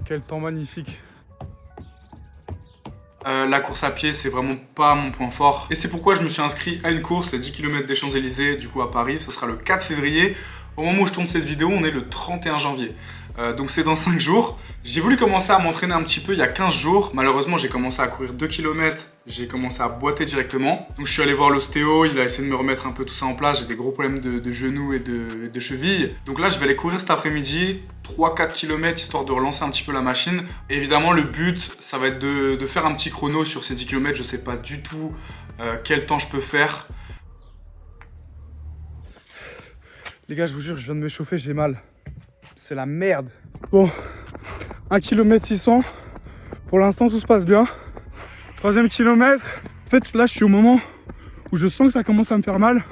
Quel temps magnifique. La course à pied, c'est vraiment pas mon point fort. Et c'est pourquoi je me suis inscrit à une course, à 10 km des Champs-Élysées, du coup à Paris. Ça sera le 4 février. Au moment où je tourne cette vidéo, on est le 31 janvier. Donc c'est dans 5 jours. J'ai voulu commencer à m'entraîner un petit peu il y a 15 jours. Malheureusement, j'ai commencé à courir 2 km. J'ai commencé à boiter directement. Donc je suis allé voir l'ostéo, il a essayé de me remettre un peu tout ça en place. J'ai des gros problèmes de genoux et de chevilles. Donc là, je vais aller courir cet après-midi, 3-4 km, histoire de relancer un petit peu la machine. Et évidemment, le but, ça va être de faire un petit chrono sur ces 10 km. Je sais pas du tout quel temps je peux faire. Les gars, je vous jure, je viens de m'échauffer, j'ai mal. C'est la merde. Bon, 1 km 600. Pour l'instant, tout se passe bien. 3e kilomètre. En fait, là, je suis au moment où je sens que ça commence à me faire mal.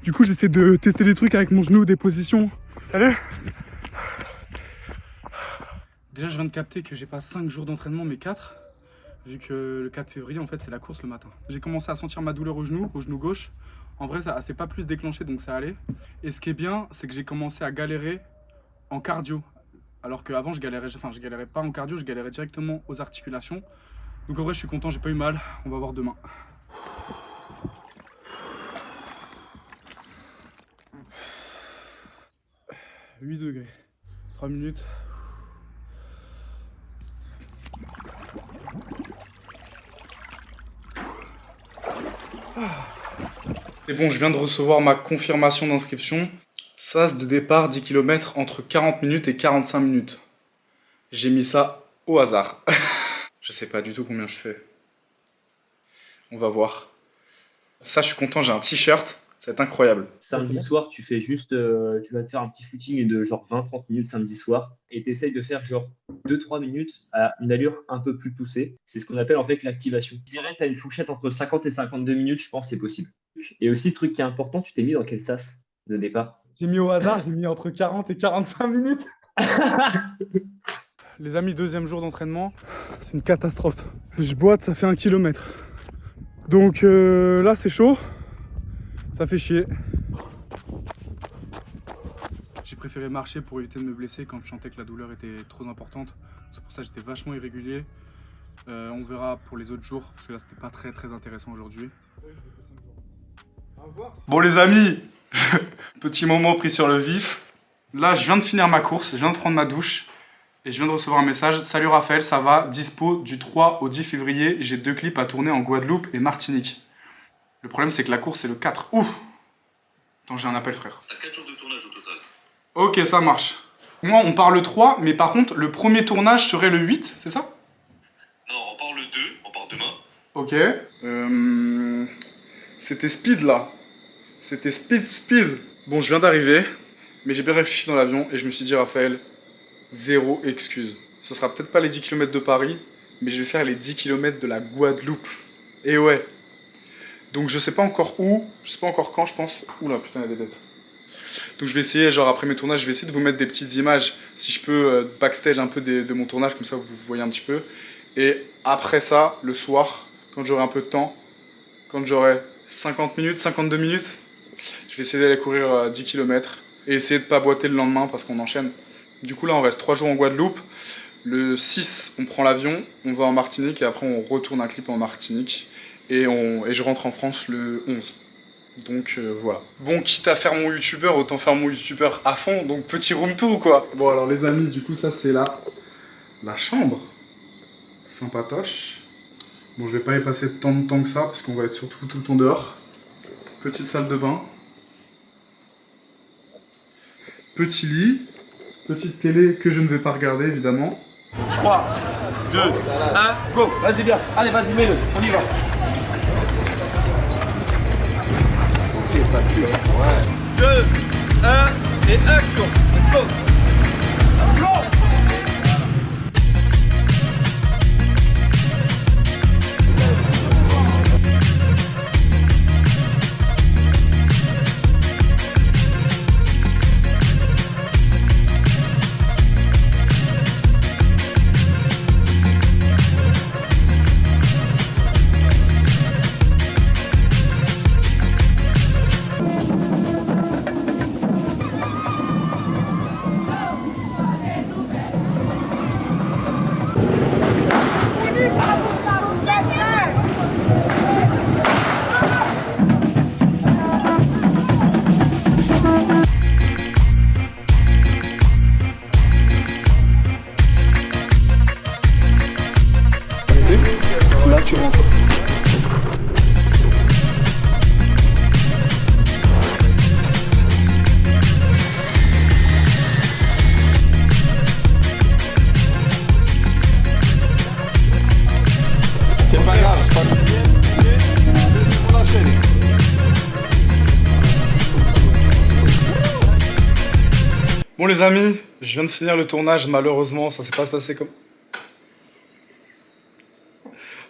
Du coup, j'essaie de tester des trucs avec mon genou, des positions. Allez. Déjà, je viens de capter que j'ai pas 5 jours d'entraînement, mais 4. Vu que le 4 février, en fait, c'est la course le matin. J'ai commencé à sentir ma douleur au genou gauche. En vrai, ça s'est pas plus déclenché, donc ça allait. Et ce qui est bien, c'est que j'ai commencé à galérer en cardio. Alors qu'avant, je galérais pas en cardio, je galérais directement aux articulations. Donc en vrai, je suis content, j'ai pas eu mal. On va voir demain. 8 degrés. 3 minutes. C'est bon, je viens de recevoir ma confirmation d'inscription. Sas de départ 10 km entre 40 minutes et 45 minutes. J'ai mis ça au hasard. Je sais pas du tout combien je fais. On va voir. Ça, je suis content, j'ai un t-shirt. Ça va être incroyable. Samedi soir, tu fais juste, tu vas te faire un petit footing de genre 20-30 minutes samedi soir et tu essayes de faire genre 2-3 minutes à une allure un peu plus poussée. C'est ce qu'on appelle en fait l'activation. Je dirais que tu as une fourchette entre 50 et 52 minutes, je pense c'est possible. Et aussi, truc qui est important, tu t'es mis dans quel sas de départ? J'ai mis au hasard, j'ai mis entre 40 et 45 minutes. Les amis, 2e jour d'entraînement, c'est une catastrophe. Je boite, ça fait 1 km. Donc là, c'est chaud. Ça fait chier. J'ai préféré marcher pour éviter de me blesser quand je sentais que la douleur était trop importante. C'est pour ça que j'étais vachement irrégulier. On verra pour les autres jours, parce que là, c'était pas très intéressant aujourd'hui. Bon les amis, petit moment pris sur le vif. Là, je viens de finir ma course, je viens de prendre ma douche. Et je viens de recevoir un message. Salut Raphaël, ça va? Dispo du 3 au 10 février. J'ai 2 clips à tourner en Guadeloupe et Martinique. Le problème, c'est que la course, c'est le 4. Ouh! Attends, j'ai un appel, frère. T'as 4 jours de tournage au total. Ok, ça marche. Moi, on part le 3, mais par contre, le premier tournage serait le 8, c'est ça? Non, on part le 2, on part demain. Ok. C'était speed, là. C'était speed. Bon, je viens d'arriver, mais j'ai bien réfléchi dans l'avion et je me suis dit, Raphaël, zéro excuse. Ce sera peut-être pas les 10 km de Paris, mais je vais faire les 10 km de la Guadeloupe. Et ouais. Donc je sais pas encore où, je sais pas encore quand, je pense. Oula, putain, il y a des dettes. Donc je vais essayer, genre après mes tournages, je vais essayer de vous mettre des petites images, si je peux, backstage un peu de mon tournage, comme ça vous voyez un petit peu. Et après ça, le soir, quand j'aurai un peu de temps, quand j'aurai 50 minutes, 52 minutes, je vais essayer d'aller courir 10 km et essayer de pas boiter le lendemain parce qu'on enchaîne. Du coup là, on reste 3 jours en Guadeloupe. Le 6, on prend l'avion, on va en Martinique et après on retourne un clip en Martinique. Et je rentre en France le 11. Donc voilà. Bon, quitte à faire mon youtubeur, autant faire mon youtubeur à fond. Donc petit room tour quoi. Bon alors les amis, du coup ça c'est la chambre. Sympatoche. Bon, je vais pas y passer tant de temps que ça parce qu'on va être surtout tout le temps dehors. Petite salle de bain. Petit lit. Petite télé que je ne vais pas regarder évidemment. 3, 2, 1, go! Vas-y bien, allez vas-y mets-le, on y va! 2, 1 et action! Let's go! tu rentres. C'est pas grave, c'est pas grave. Bon les amis, je viens de finir le tournage, malheureusement ça s'est pas passé comme...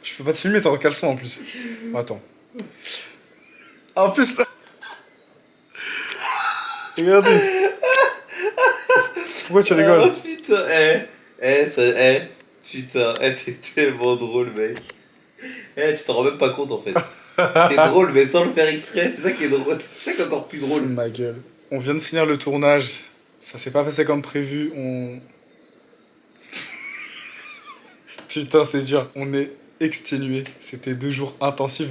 Je peux pas te filmer, t'es en caleçon en plus. Attends. En plus... Regardez. Pourquoi tu rigoles? Oh putain, putain, t'es tellement drôle, mec. Tu t'en rends même pas compte en fait. T'es drôle, mais sans le faire exprès, c'est ça qui est drôle. C'est ça qui est encore plus drôle. Ma gueule. On vient de finir le tournage, ça s'est pas passé comme prévu, Putain, c'est dur, on est exténué. C'était 2 jours intensifs.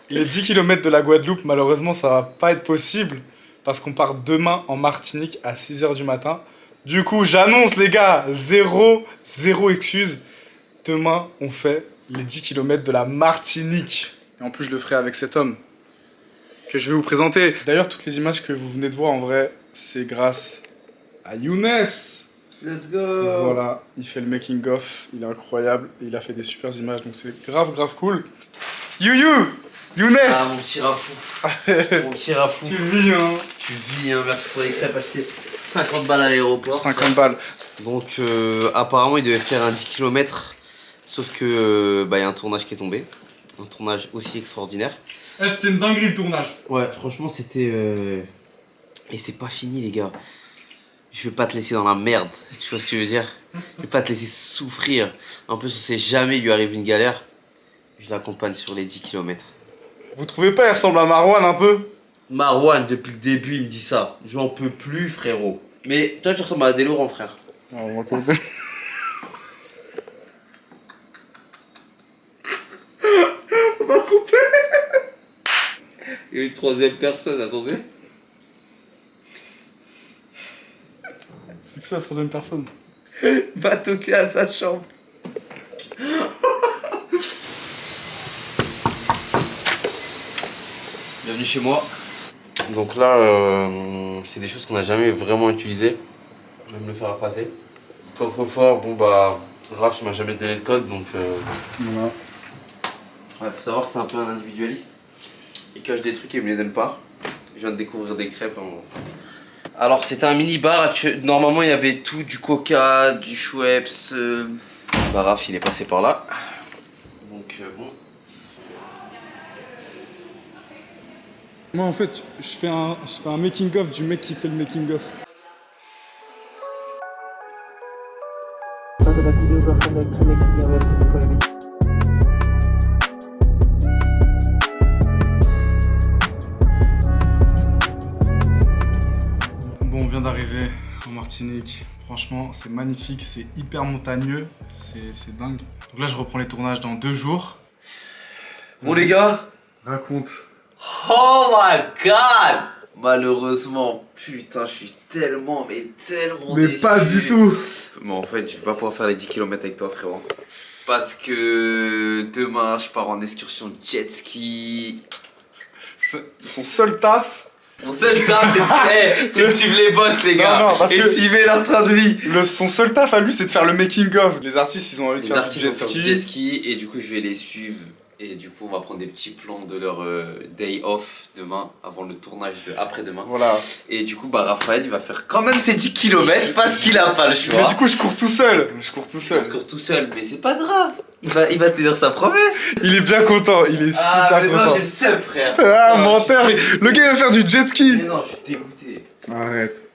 Les 10 km de la Guadeloupe, malheureusement, ça va pas être possible parce qu'on part demain en Martinique à 6 h du matin. Du coup, j'annonce les gars, zéro excuse. Demain, on fait les 10 km de la Martinique. Et en plus, je le ferai avec cet homme que je vais vous présenter. D'ailleurs, toutes les images que vous venez de voir, en vrai, c'est grâce à Younes. Let's go. Voilà, il fait le making of, il est incroyable, et il a fait des super images, donc c'est grave cool. Younes. Ah, mon petit Rafou. Mon petit Rafou. Tu vis, hein. Tu vis, hein. Merci pour les crêpes achetées. 50 balles à l'aéroport. 50 balles. Donc, apparemment, il devait faire un 10 km. Sauf que, y a un tournage qui est tombé. Un tournage aussi extraordinaire. C'était une dinguerie le tournage. Ouais, franchement, c'était... Et c'est pas fini, les gars. Je vais pas te laisser dans la merde. Tu vois ce que je veux dire? Je vais pas te laisser souffrir. En plus, on sait jamais, il lui arrive une galère. Je l'accompagne sur les 10 km. Vous trouvez pas, il ressemble à Marwan un peu? Marwan, depuis le début, il me dit ça. J'en peux plus, frérot. Mais toi, tu ressembles à des Laurent, frère. Ah, on va compter. On va couper. Il y a une 3e personne, attendez. C'est qui la 3e personne? Va toquer à sa chambre. Bienvenue chez moi. Donc là, c'est des choses qu'on n'a jamais vraiment utilisées. Même le fer à passer. Coffre-fort, bon bah, Raph il m'a jamais donné le code donc. Voilà. Ouais, faut savoir que c'est un peu un individualiste. Il cache des trucs et il me les donne pas. Je viens de découvrir des crêpes. Alors c'était un mini bar. Normalement il y avait tout, du Coca, du Schweppes. Bah Raph il est passé par là. Donc bon. Moi en fait, je fais un making of du mec qui fait le making of. Bon, on vient d'arriver en Martinique. Franchement, c'est magnifique, c'est hyper montagneux, c'est dingue. Donc là, je reprends les tournages dans 2 jours. Bon les gars. Raconte. Oh my god. Malheureusement, putain, je suis tellement Mais déçu. pas du tout. Mais en fait, je vais pas pouvoir faire les 10 km avec toi, frérot. Parce que demain, je pars en excursion jet ski. Son seul taf. Mon seul taf, c'est de suivre les boss, les gars. Non, parce et de que suivre leur train de vie. Son seul taf à lui, c'est de faire le making of. Les artistes, ils ont envie de Les faire artistes du vont faire du jet ski et du coup, je vais les suivre. Et du coup, on va prendre des petits plans de leur day off demain, avant le tournage de après-demain. Voilà. Et du coup, bah, Raphaël, il va faire quand même ses 10 km parce qu'il a pas le choix. Mais du coup, je cours tout seul. Je cours tout seul, mais c'est pas grave. Il va tenir sa promesse. Il est bien content, il est super mais content. non, j'ai le seum, frère. Ah, Non, menteur. Le gars, il va faire du jet ski. Mais non, je suis dégoûté. Arrête.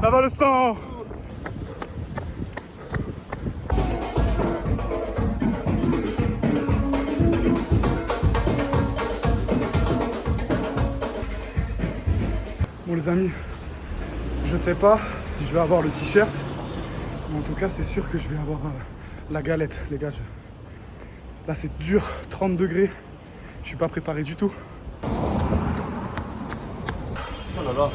Là va le sang. Bon les amis, je sais pas si je vais avoir le t-shirt, mais en tout cas c'est sûr que je vais avoir la galette, les gars. Là c'est dur, 30 degrés, je suis pas préparé du tout. Oh là là.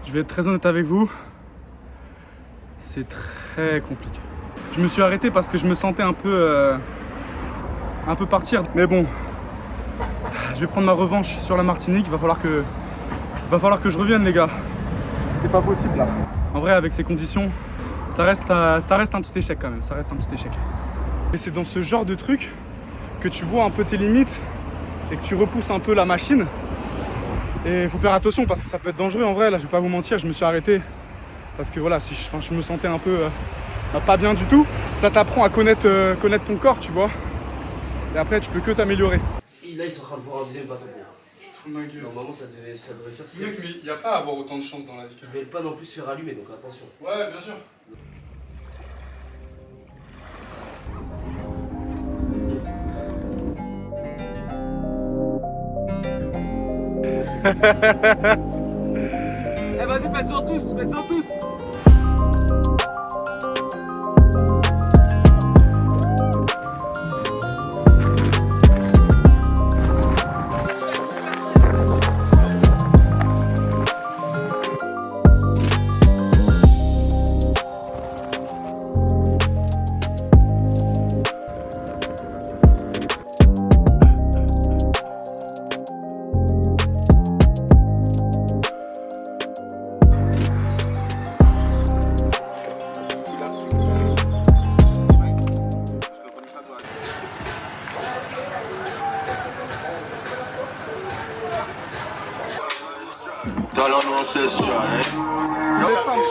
Je vais être très honnête avec vous, c'est très compliqué. Je me suis arrêté parce que je me sentais un peu partir. Mais bon, je vais prendre ma revanche sur la Martinique. Va falloir que je revienne, les gars. C'est pas possible là. En vrai, avec ces conditions, ça reste un petit échec quand même. Ça reste un petit échec. Et c'est dans ce genre de truc que tu vois un peu tes limites et que tu repousses un peu la machine. Et il faut faire attention parce que ça peut être dangereux en vrai. Là, je vais pas vous mentir, je me suis arrêté parce que voilà, si je me sentais un peu pas bien du tout. Ça t'apprend à connaître ton corps, tu vois. Et après, tu peux que t'améliorer. Et là, ils sont en train de voir un deuxième bateau. Tu te fous de ma gueule. Normalement, ça devrait faire ça. Mec, mais il n'y a pas à avoir autant de chance dans la vie. Ils veulent pas non plus se faire allumer, donc attention. Ouais, bien sûr. Eh vas-y, faites-en tous.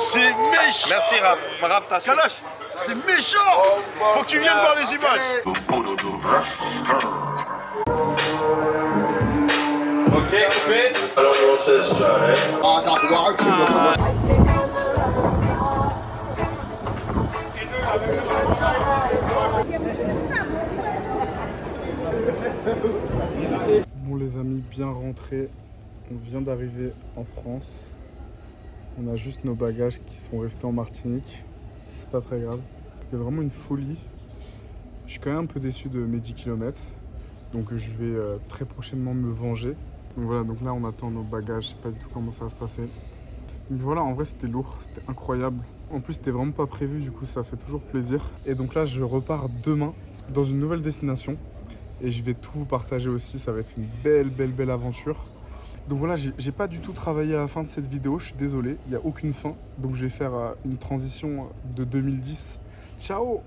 C'est méchant. Merci Raph. Raph, t'as su. Kalash, c'est méchant. Faut que tu viennes voir les images. Ok, coupé. Bon les amis, bien rentrés. On vient d'arriver en France. On a juste nos bagages qui sont restés en Martinique. C'est pas très grave. C'est vraiment une folie. Je suis quand même un peu déçu de mes 10 km. Donc je vais très prochainement me venger. Donc voilà, donc là on attend nos bagages. Je sais pas du tout comment ça va se passer. Mais voilà, en vrai c'était lourd, c'était incroyable. En plus c'était vraiment pas prévu, du coup ça fait toujours plaisir. Et donc là je repars demain dans une nouvelle destination. Et je vais tout vous partager aussi, ça va être une belle aventure. Donc voilà, j'ai pas du tout travaillé à la fin de cette vidéo, je suis désolé, il n'y a aucune fin. Donc je vais faire une transition de 2010. Ciao!